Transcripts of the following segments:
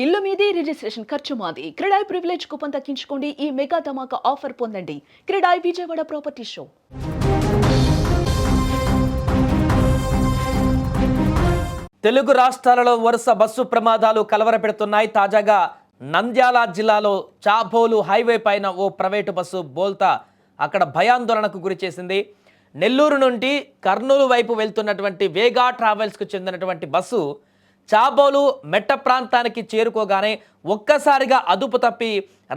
ఇల్లు మీది రిజిస్ట్రేషన్ ఖర్చు మాది. క్రెడాయ్ ప్రివిలేజ్ కూపన్ దక్కించుకోండి. ఈ మెగా ధమాకా ఆఫర్ పొందండి. CREDAI Vijayawada property show. తెలుగు రాష్ట్రాలలో వరుస బస్సు ప్రమాదాలు కలవరపెడుతున్నాయి. తాజాగా నంద్యాల జిల్లాలో చాబోలు హైవే పైన ఓ ప్రైవేటు బస్సు బోల్తా అక్కడ భయాందోళనకు గురి చేసింది. నెల్లూరు నుండి కర్నూలు వైపు వెళ్తున్నటువంటి వేగా ట్రావెల్స్కు చెందినటువంటి బస్సు చాబోలు మెట్ట ప్రాంతానికి చేరుకోగానే ఒక్కసారిగా అదుపు తప్పి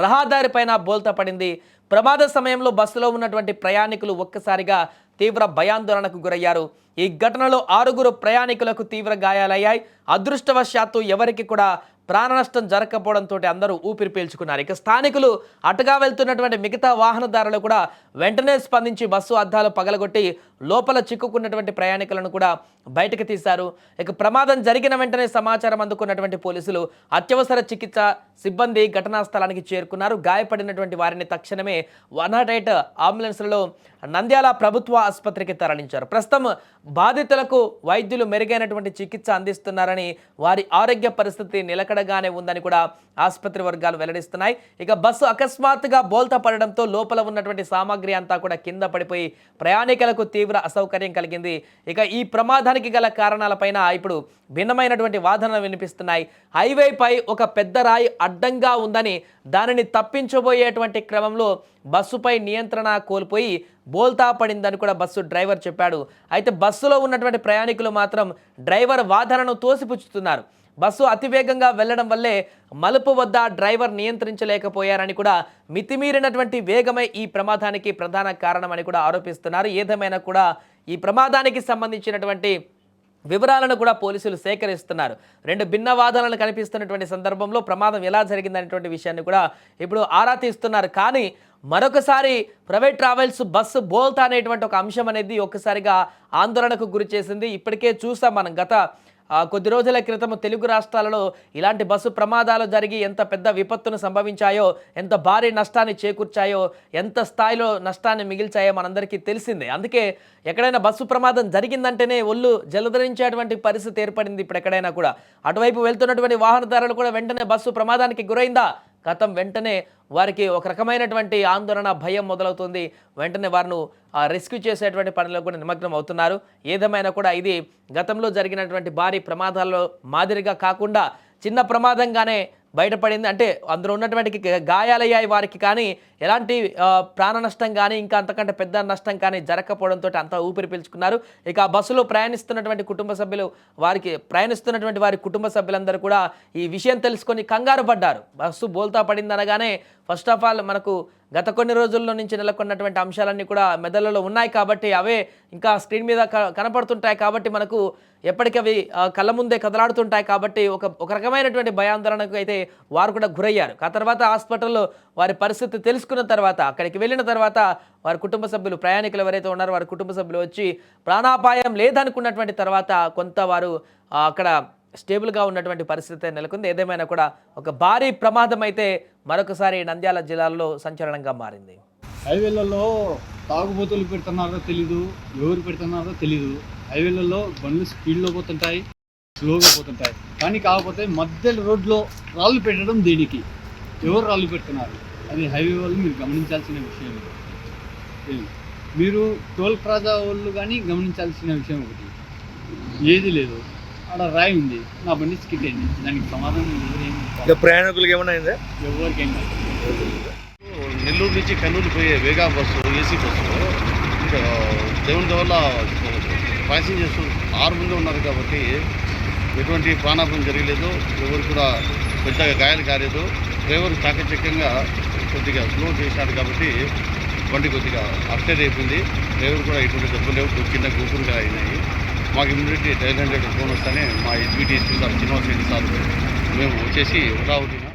రహదారిపైన బోల్తా పడింది. ప్రమాద సమయంలో బస్సులో ఉన్నటువంటి ప్రయాణికులు ఒక్కసారిగా తీవ్ర భయాందోళనకు గురయ్యారు. ఈ ఘటనలో 6 ప్రయాణికులకు తీవ్ర గాయాలయ్యాయి. అదృష్టవశాత్తు ఎవరికి కూడా ప్రాణ నష్టం జరగకపోవడంతో అందరూ ఊపిరి పీల్చుకున్నారు. ఇక స్థానికులు అటుగా వెళ్తున్నటువంటి మిగతా వాహనదారులు కూడా వెంటనే స్పందించి బస్సు అద్దాలు పగలగొట్టి లోపల చిక్కుకున్నటువంటి ప్రయాణికులను కూడా బయటకు తీశారు. ఇక ప్రమాదం జరిగిన వెంటనే సమాచారం అందుకున్నటువంటి పోలీసులు అత్యవసర చికిత్స సిబ్బంది ఘటనా స్థలానికి చేరుకున్నారు. గాయపడినటువంటి వారిని తక్షణమే 108 అంబులెన్స్లలో నంద్యాల ప్రభుత్వ ఆసుపత్రికి తరలించారు. ప్రస్తుతం బాధితులకు వైద్యులు మెరుగైనటువంటి చికిత్స అందిస్తున్నారని, వారి ఆరోగ్య పరిస్థితి నిలకడగానే ఉందని కూడా ఆసుపత్రి వర్గాలు వెల్లడిస్తున్నాయి. ఇక బస్సు అకస్మాత్తుగా బోల్తా పడడంతో లోపల ఉన్నటువంటి సామాగ్రి అంతా కూడా కింద పడిపోయి ప్రయాణికులకు తీవ్ర అసౌకర్యం కలిగింది. ఇక ఈ ప్రమాదానికి గల కారణాలపైన ఇప్పుడు భిన్నమైనటువంటి వాదనలు వినిపిస్తున్నాయి. హైవేపై ఒక పెద్ద రాయి అడ్డంగా ఉందని, దానిని తప్పించబోయేటువంటి క్రమంలో బస్సుపై నియంత్రణ కోల్పోయి బోల్తా పడిందని కూడా బస్సు డ్రైవర్ చెప్పాడు. అయితే బస్సులో ఉన్నటువంటి ప్రయాణికులు మాత్రం డ్రైవర్ వాదనను తోసిపుచ్చుతున్నారు. బస్సు అతివేగంగా వెళ్లడం వల్లే మలుపు వద్ద డ్రైవర్ నియంత్రించలేకపోయారని కూడా, మితిమీరినటువంటి వేగమే ఈ ప్రమాదానికి ప్రధాన కారణమని కూడా ఆరోపిస్తున్నారు. ఏదేమైనా కూడా ఈ ప్రమాదానికి సంబంధించినటువంటి వివరాలను కూడా పోలీసులు సేకరిస్తున్నారు. 2 భిన్న వాదనలు కనిపిస్తున్నటువంటి సందర్భంలో ప్రమాదం ఎలా జరిగిందనేటువంటి విషయాన్ని కూడా ఇప్పుడు ఆరా తీస్తున్నారు. కానీ మరొకసారి ప్రైవేట్ ట్రావెల్స్ బస్సు బోల్తా అనేటువంటి ఒక అంశం అనేది ఒక్కసారిగా ఆందోళనకు గురి చేసింది. ఇప్పటికే చూసాం మనం గత కొద్ది రోజుల క్రితం తెలుగు రాష్ట్రాలలో ఇలాంటి బస్సు ప్రమాదాలు జరిగి ఎంత పెద్ద విపత్తును సంభవించాయో, ఎంత భారీ నష్టాన్ని చేకూర్చాయో, ఎంత స్థాయిలో నష్టాన్ని మిగిల్చాయో మనందరికీ తెలిసిందే. అందుకే ఎక్కడైనా బస్సు ప్రమాదం జరిగిందంటేనే ఒళ్ళు జలధరించేటువంటి పరిస్థితి ఏర్పడింది. ఇప్పుడు ఎక్కడైనా కూడా అటువైపు వెళ్తున్నటువంటి వాహనదారులు కూడా వెంటనే బస్సు ప్రమాదానికి గురైందా గతం వెంటనే వారికి ఒక రకమైనటువంటి ఆందోళన, భయం మొదలవుతుంది. వెంటనే వారిని రెస్క్యూ చేసేటువంటి పనిలో కూడా నిమగ్నం అవుతున్నారు. ఏదేమైనా కూడా ఇది గతంలో జరిగినటువంటి భారీ ప్రమాదాల్లో మాదిరిగా కాకుండా చిన్న ప్రమాదంగానే బయటపడింది. అంటే అందులో ఉన్నటువంటి గాయాలయ్యాయి వారికి, కానీ ఎలాంటి ప్రాణ నష్టం కానీ ఇంకా అంతకంటే పెద్ద నష్టం కానీ జరగకపోవడంతో అంతా ఊపిరి పీల్చుకున్నారు. ఇక ఆ బస్సులో ప్రయాణిస్తున్నటువంటి కుటుంబ సభ్యులు, వారి కుటుంబ సభ్యులందరూ కూడా ఈ విషయం తెలుసుకొని కంగారు పడ్డారు. బస్సు బోల్తా పడింది అనగానే ఫస్ట్ ఆఫ్ ఆల్ మనకు గత కొన్ని రోజుల్లో నుంచి నెలకొన్నటువంటి అంశాలన్నీ కూడా మెదళ్ళలో ఉన్నాయి కాబట్టి, అవే ఇంకా స్క్రీన్ మీద కనపడుతుంటాయి కాబట్టి, మనకు ఎప్పటికవి కళ్ళ ముందే కదలాడుతుంటాయి కాబట్టి ఒక రకమైనటువంటి భయాందోళనకు అయితే వారు కూడా గురయ్యారు. ఆ తర్వాత హాస్పిటల్లో వారి పరిస్థితి తెలుసుకున్న తర్వాత, అక్కడికి వెళ్ళిన తర్వాత వారి కుటుంబ సభ్యులు, ప్రయాణికులు ఎవరైతే ఉన్నారో వారి కుటుంబ సభ్యులు వచ్చి ప్రాణాపాయం లేదనుకున్నటువంటి తర్వాత కొంత వారు అక్కడ స్టేబుల్గా ఉన్నటువంటి పరిస్థితి నెలకొంది. ఏదేమైనా కూడా ఒక భారీ ప్రమాదం అయితే మరొకసారి నంద్యాల జిల్లాలో సంచలనంగా మారింది. హైవేలలో తాగుబోతులు పెడుతున్నారో తెలీదు, ఎవరు పెడుతున్నారో తెలీదు. హైవేలలో బండ్లు స్పీడ్లో పోతుంటాయి, స్లోగా పోతుంటాయి. కానీ కాకపోతే మధ్యలో రోడ్లో రాళ్ళు పెట్టడం దేనికి? ఎవరు రాళ్ళు పెడుతున్నారు? అది హైవే వాళ్ళు మీరు గమనించాల్సిన విషయం. మీరు టోల్ ప్లాజా వాళ్ళు కానీ గమనించాల్సిన విషయం ఒకటి, ఏది లేదు, అక్కడ రాయి ఉంది, నా బండి స్కిట్ అయింది, దానికి సమాధానం ఎవరేమి? ప్రయాణికులకి ఏమైనా అయిందా? ఎవరికైనా. నెల్లూరు నుంచి కర్నూలు పోయే వేగా బస్సు, ఏసీ బస్సు, దేవుని వల్ల ప్యాసింజర్స్ 6 మంది ఉన్నారు కాబట్టి ఎటువంటి ప్రాణాపాయం జరగలేదు, ఎవరు కూడా పెద్దగా గాయాలు కాలేదు. డ్రైవర్ చాకచక్యంగా కొద్దిగా స్లో చేశాడు కాబట్టి బండి కొద్దిగా అప్సెట్ అయిపోయింది. డ్రైవర్ కూడా ఎటువంటి దెబ్బలు లేవు, కింద గూపురుగా అయినాయి. మాకు ఇమ్మీడియట్లీ 900 ఫోన్ వస్తేనే మా SBT sir, Srinivas Reddy sir మేము వచ్చేసి ఉదాహరణ